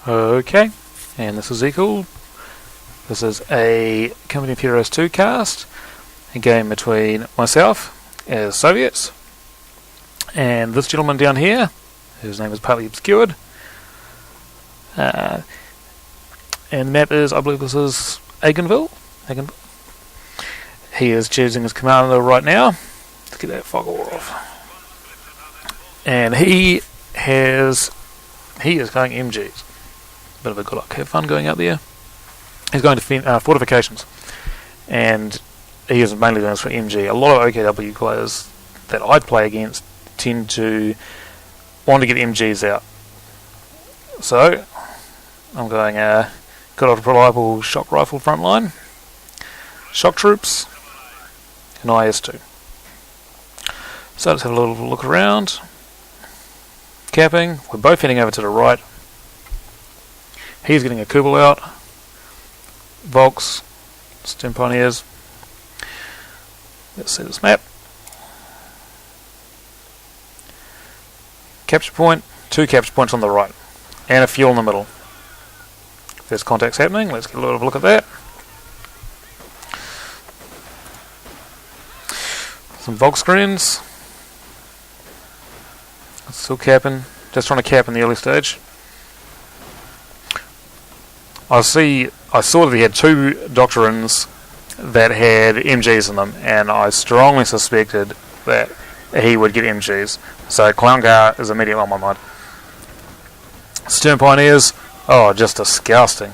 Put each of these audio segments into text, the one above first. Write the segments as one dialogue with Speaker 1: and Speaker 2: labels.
Speaker 1: Okay, and this is equal. This is a Comentary COH2 cast, a game between myself as Soviets and this gentleman down here, whose name is partly obscured. And the map is, I believe this is Agenville. He is choosing his commander right now. Let's get that fog off. And he is going MGs. Bit of a good luck, have fun going out there. He's going to fortifications, and he is mainly doing this for MG. A lot of OKW players that I play against tend to want to get MGs out. So I'm going good old reliable shock rifle frontline, shock troops, and IS2. So let's have a little look around. Capping, we're both heading over to the right. He's getting a Kubel out. Volks, Stem Pioneers. Let's see this map. Capture point, 2 capture points on the right, and a fuel in the middle. First contact's happening, let's get a little look at that. Some Volk screens. Still capping, just trying to cap in the early stage. I saw that he had 2 Doctrines that had MGs in them, and I strongly suspected that he would get MGs. So Clown Car is immediately on my mind. Stern Pioneers, oh, just disgusting.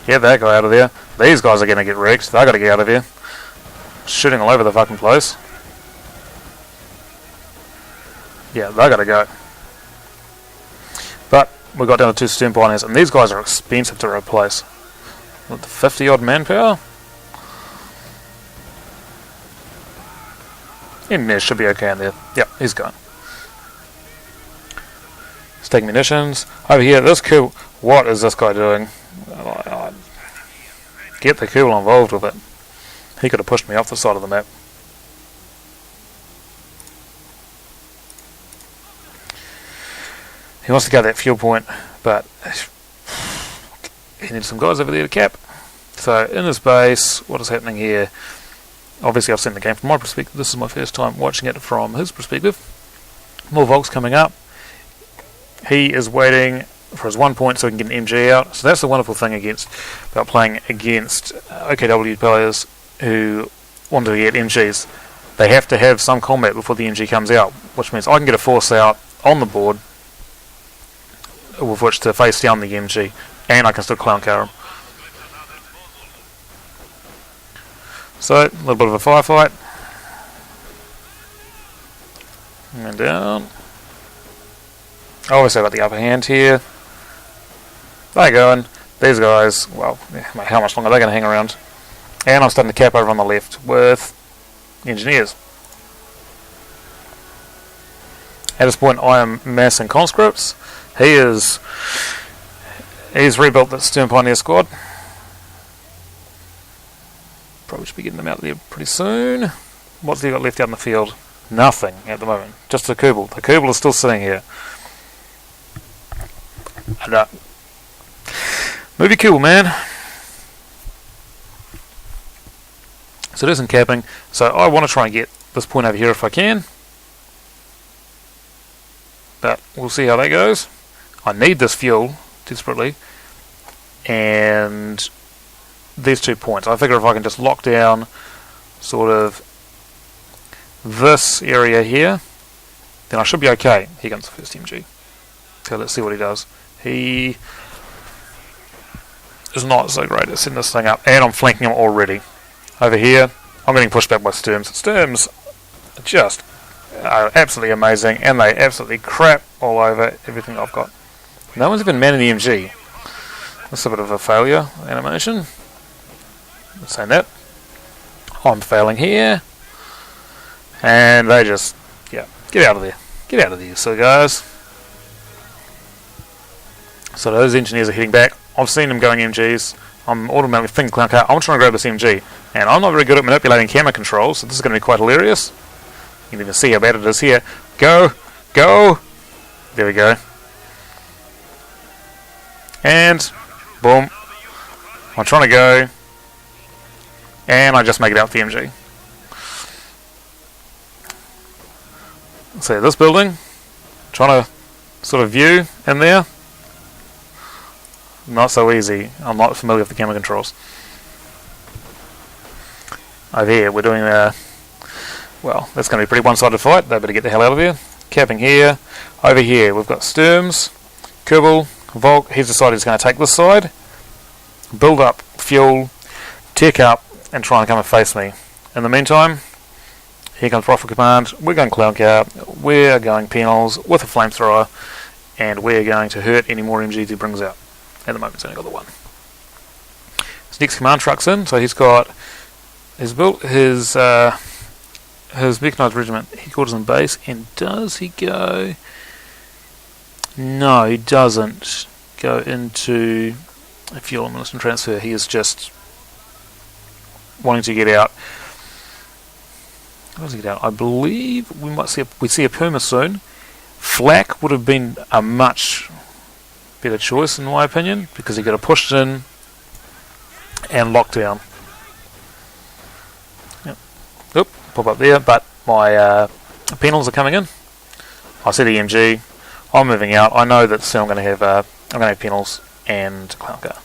Speaker 1: Get that guy out of there. These guys are going to get wrecked. They've got to get out of here. Shooting all over the fucking place. Yeah, they got to go. But we got down to 2 Stern Pioneers, and these guys are expensive to replace. With the 50 odd manpower. There should be okay in there. Yep, he's gone. He's taking munitions. Over here, this Kubel. What is this guy doing? Get the Kubel involved with it. He could have pushed me off the side of the map. He wants to go to that fuel point, but he needs some guys over there to cap. So in this base, what is happening here? Obviously I've seen the game from my perspective. This is my first time watching it from his perspective. More Volks coming up. He is waiting for his 1 point so he can get an MG out. So that's the wonderful thing about playing against OKW players who want to get MGs. They have to have some combat before the MG comes out, which means I can get a force out on the board with which to face down the MG, and I can still clown car him. So, a little bit of a firefight. And down. I always say about the upper hand here. They're going. These guys, well, how much longer are they going to hang around? And I'm starting to cap over on the left with engineers. At this point I am massing conscripts. He's rebuilt that Stern Pioneer squad. Probably should be getting them out there pretty soon. What's he got left out in the field? Nothing at the moment. Just a Kubel. The Kubel is still sitting here. Move your Kubel, man. So there's some capping. So I want to try and get this point over here if I can. But we'll see how that goes. I need this fuel desperately, and these 2 points. I figure if I can just lock down sort of this area here, then I should be okay. Here comes the first MG. So let's see what he does. He is not so great at setting this thing up, and I'm flanking him already. Over here, I'm getting pushed back by Sturms. Sturms just are absolutely amazing, and they absolutely crap all over everything I've got. No one's even manning the MG. That's a bit of a failure animation. Not saying that. I'm failing here. And they just, yeah, get out of there. Get out of there, so guys. So those engineers are heading back. I've seen them going MGs. I'm automatically thinking clown car. I'm trying to grab this MG. And I'm not very good at manipulating camera controls, so this is going to be quite hilarious. You can even see how bad it is here. Go! Go! There we go. And boom, I'm trying to go, and I just make it out the MG. So this building, trying to sort of view in there, not so easy. I'm not familiar with the camera controls. Over here we're doing well, that's going to be a pretty one-sided fight. They better get the hell out of here. Capping here. Over here we've got Sturms, Kerbal, Volk. He's decided he's going to take this side, build up fuel, tech up, and try and come and face me. In the meantime, here comes Rifle Command. We're going Clown Car. We're going Penals with a flamethrower, and we're going to hurt any more MGs he brings out. At the moment, he's only got the one. His next command truck's in, so he's built his mechanized regiment headquarters and base. And does he go? No, he doesn't go into a fuel and munition transfer. He is just wanting to get out. How does he get out? I believe we see a Puma soon. Flak would have been a much better choice in my opinion, because he got it pushed in and locked down. Yep. Oop, pop up there, but my penals are coming in. I see the MG. I'm moving out. I know that soon I'm going to have penals and Clown Car.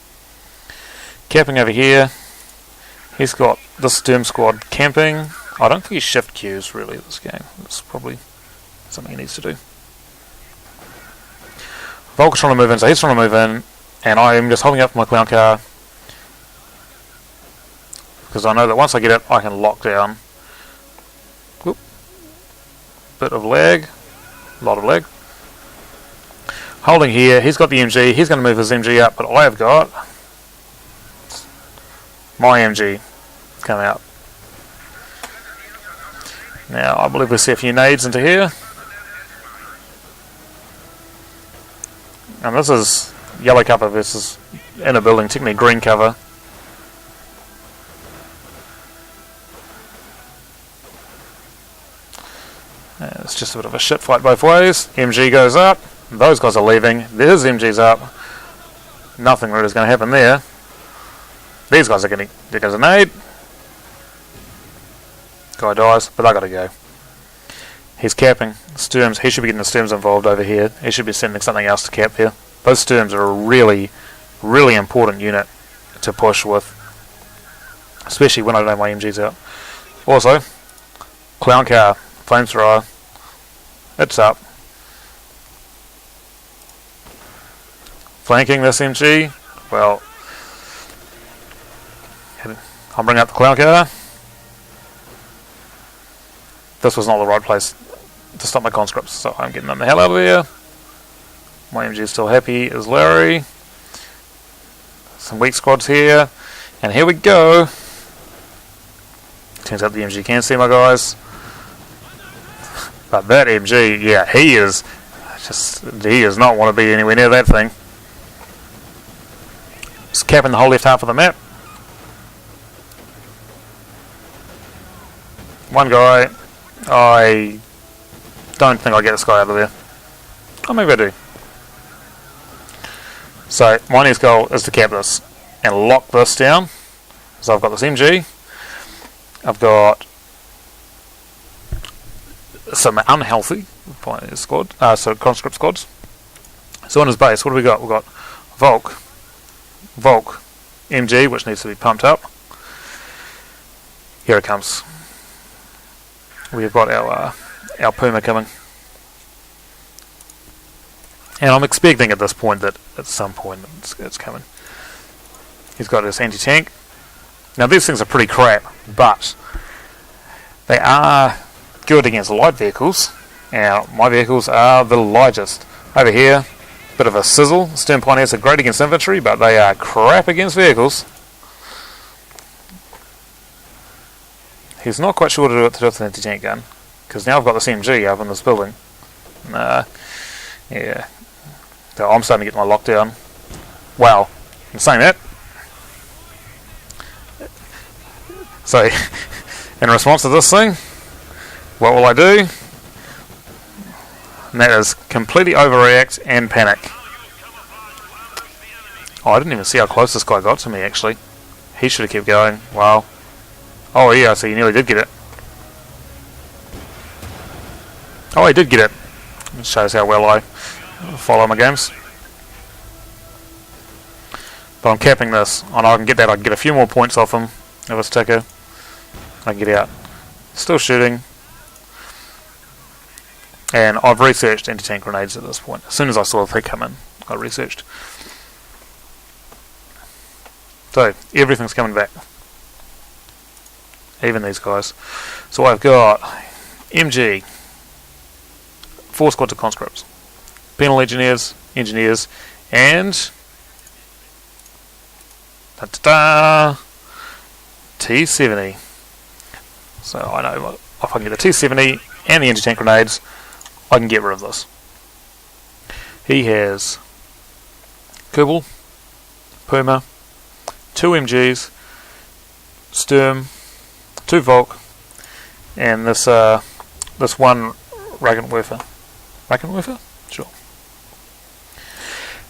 Speaker 1: Camping over here. He's got this Sturm squad camping. I don't think he shift queues really this game. It's probably something he needs to do. Volk's trying to move in, so he's trying to move in, and I'm just holding up for my Clown Car because I know that once I get it, I can lock down. Whoop. Bit of lag, a lot of lag. Holding here, he's got the MG, he's going to move his MG up, but I have got my MG come out. Now, I believe we see a few nades into here. And this is yellow cover versus in a building, technically green cover. It's just a bit of a shit fight both ways. MG goes up. Those guys are leaving. There's MG's up. Nothing really is going to happen there. These guys are getting... There goes a nade. Guy dies, but I got to go. He's capping. Sturms, he should be getting the Sturms involved over here. He should be sending something else to cap here. Those Sturms are a really, really important unit to push with. Especially when I don't have my MGs out. Also, Clown Car, flamethrower. It's up. Flanking this MG. Well, I'll bring up the Clown Car. This was not the right place to stop my conscripts, so I'm getting them the hell out of there. My MG is still happy as Larry. Some weak squads here, and here we go. Turns out the MG can see my guys, but that MG, yeah, he does not want to be anywhere near that thing. Just capping the whole left half of the map. One guy. I don't think I'll get this guy out of there. Oh, maybe I do. So, my next goal is to cap this and lock this down. So I've got this MG. I've got some unhealthy squad, so conscript squads. So on his base, what do we got? We've got Volk, MG, which needs to be pumped up. Here it comes. We've got our Puma coming. And I'm expecting at this point that at some point it's coming. He's got his anti-tank. Now these things are pretty crap, but they are good against light vehicles. Now my vehicles are the lightest. Over here, bit of a sizzle. Stern Pioneers are great against infantry, but they are crap against vehicles. He's not quite sure what to do with the anti-tank gun, because now I've got this MG up in this building. Yeah. So I'm starting to get my lockdown. Well, I'm saying that. So, in response to this thing, what will I do? And that is completely overreact and panic. Oh, I didn't even see how close this guy got to me, actually. He should have kept going. Wow. Oh, yeah, so he nearly did get it. Oh, he did get it. It shows how well I follow my games. But I'm capping this. Oh, no, I can get that. I can get a few more points off him of his ticker. I can get out. Still shooting. And I've researched anti-tank grenades at this point. As soon as I saw the thing come in, I researched. So, everything's coming back. Even these guys. So I've got MG, 4 squads of conscripts, penal engineers, and T70. So I know if I can get the T70 and the anti-tank grenades, I can get rid of this. He has Kerbal, Puma, 2 MGs, Sturm, 2 Volk, and this one Rakenwerfer. Rakenwerfer? Sure.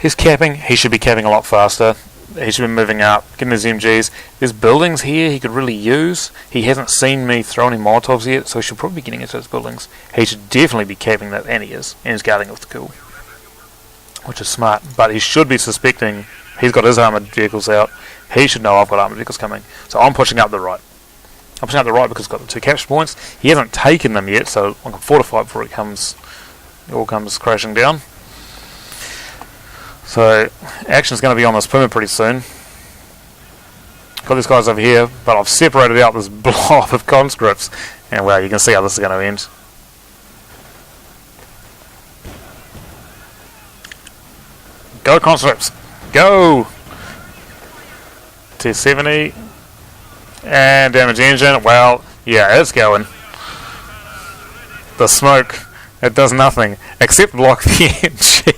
Speaker 1: He's capping. He should be capping a lot faster. He should be moving up, getting his MGs. There's buildings here he could really use. He hasn't seen me throw any Molotovs yet, so he should probably be getting into those buildings. He should definitely be capping that, and he is. And he's guarding with the cool, which is smart. But he should be suspecting he's got his armoured vehicles out. He should know I've got armoured vehicles coming. So I'm pushing up the right. I'm pushing up the right because I've got the 2 capture points. He hasn't taken them yet, so I can fortify before it all comes crashing down. So action's going to be on this Puma pretty soon. Got these guys over here, but I've separated out this blob of conscripts, and well, you can see how this is going to end. Go conscripts, go! T70 and damage engine. Well, yeah, it's going. The smoke, it does nothing except block the NG.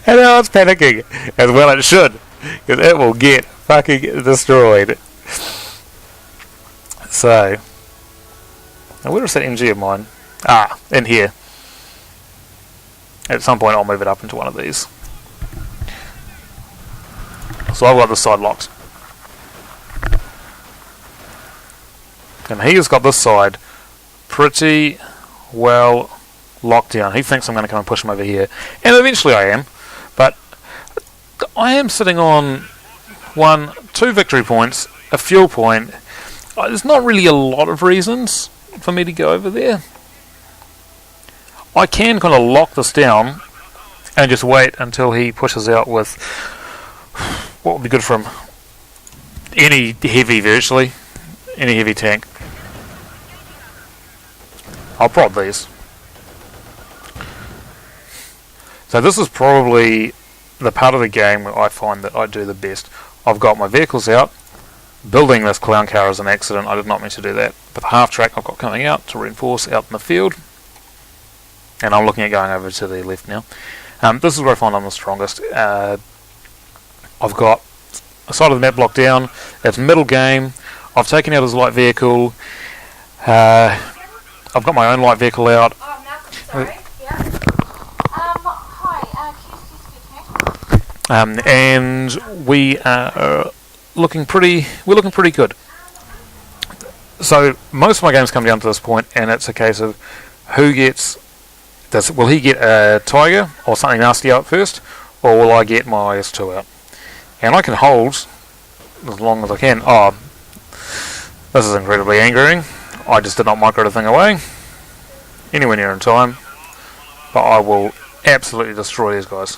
Speaker 1: And now it's panicking, as well it should, because it will get fucking destroyed. So, now where is that MG of mine? Ah, in here. At some point I'll move it up into one of these. So I've got this side locked. And he has got this side pretty well locked down. He thinks I'm going to come and push him over here. And eventually I am. But I am sitting on 2 victory points, a fuel point. There's not really a lot of reasons for me to go over there. I can kind of lock this down and just wait until he pushes out with what would be good for him. Any heavy, virtually. Any heavy tank. I'll prod these. So this is probably the part of the game where I find that I do the best. I've got my vehicles out. Building this clown car is an accident. I did not mean to do that. But the half track I've got coming out to reinforce out in the field. And I'm looking at going over to the left now. This is where I find I'm the strongest. I've got a side of the map locked down. It's middle game. I've taken out his light vehicle. I've got my own light vehicle out.
Speaker 2: Oh, Malcolm, sorry. Hi,
Speaker 1: and we are looking pretty good. So most of my games come down to this point, and it's a case of who will he get a Tiger or something nasty out first, or will I get my S2 out? And I can hold as long as I can. Oh, this is incredibly angering. I just did not micro the thing away anywhere near in time, but I will absolutely destroy these guys.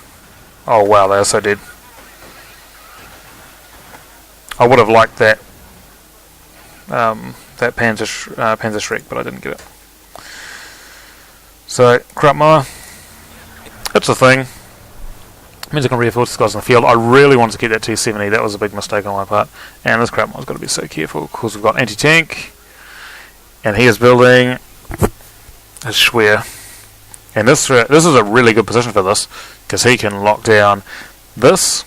Speaker 1: Oh wow, they are so dead. I would have liked that Panzer Shrek, but I didn't get it. So Krupmar, it's a thing. It means I can reinforce these guys in the field. I really wanted to get that T70. That was a big mistake on my part. And this Krupmar's got to be so careful because we've got anti-tank, and he is building a Schwer. And this is a really good position for this because he can lock down this